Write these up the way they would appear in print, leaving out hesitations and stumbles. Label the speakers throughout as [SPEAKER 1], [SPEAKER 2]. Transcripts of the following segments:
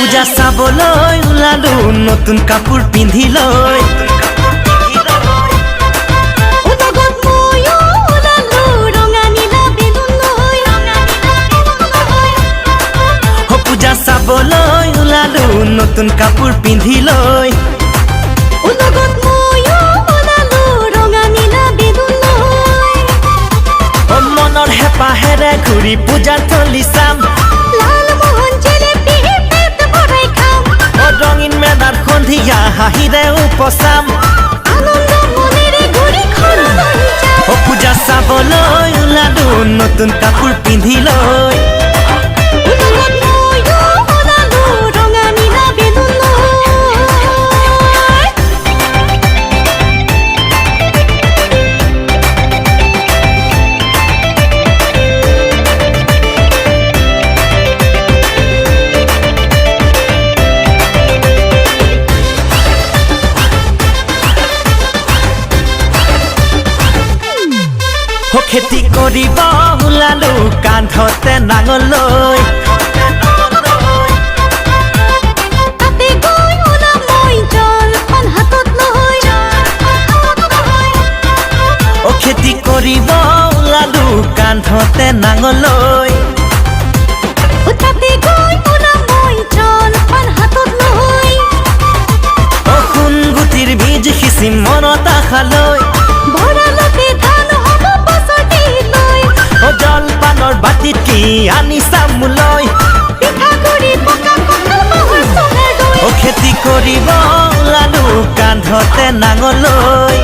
[SPEAKER 1] পূজা চাবলৈ ওলালো নতুন কাপোৰ পিন্ধি লৈ পূজা চাবলৈ ওলালো নতুন কাপোৰ পিন্ধি লৈ মনৰ হেঁপাহেৰে ঘূৰি পূজাৰ থলী চাম ৰঙীন মেদাৰ সন্ধিয়া হাঁহিৰে উপচাম পূজা চাবলৈ ওলালো নতুন কাপোৰ পিন্ধি লৈ খেতি কৰিব ওলালো কান্ধতে নাঙল লৈ খেতি কৰিব ওলালো কান্ধতে নাঙল লৈ সোণগুটিৰ বীজ সিঁচি মনত আশা লৈ জলপানৰ বাটিত কি আনি চামলৈ খেতি কৰিব ওলালো কান্ধতে নাঙল লৈ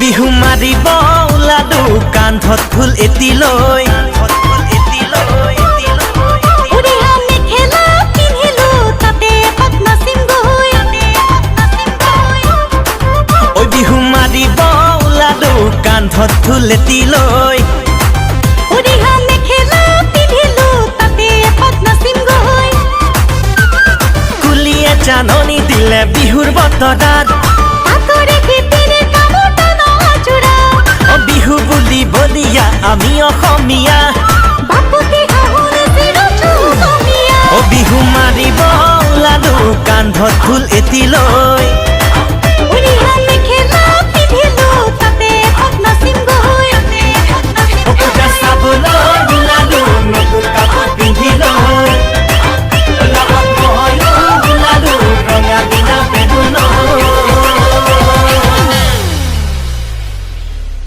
[SPEAKER 1] বিহু মাৰিব ওলালো কান্ধত ফুল এটি লৈ বিহু মাৰিব ওলালো কান্ধত ফুল এটি লৈ কুলিয়ে জাননী দিলে বিহুৰ বতৰত বিহু বুলি বলিয়া আমি অসমীয়া বিহু মাৰিব ওলালো কান্ধত ফুল এটি লৈ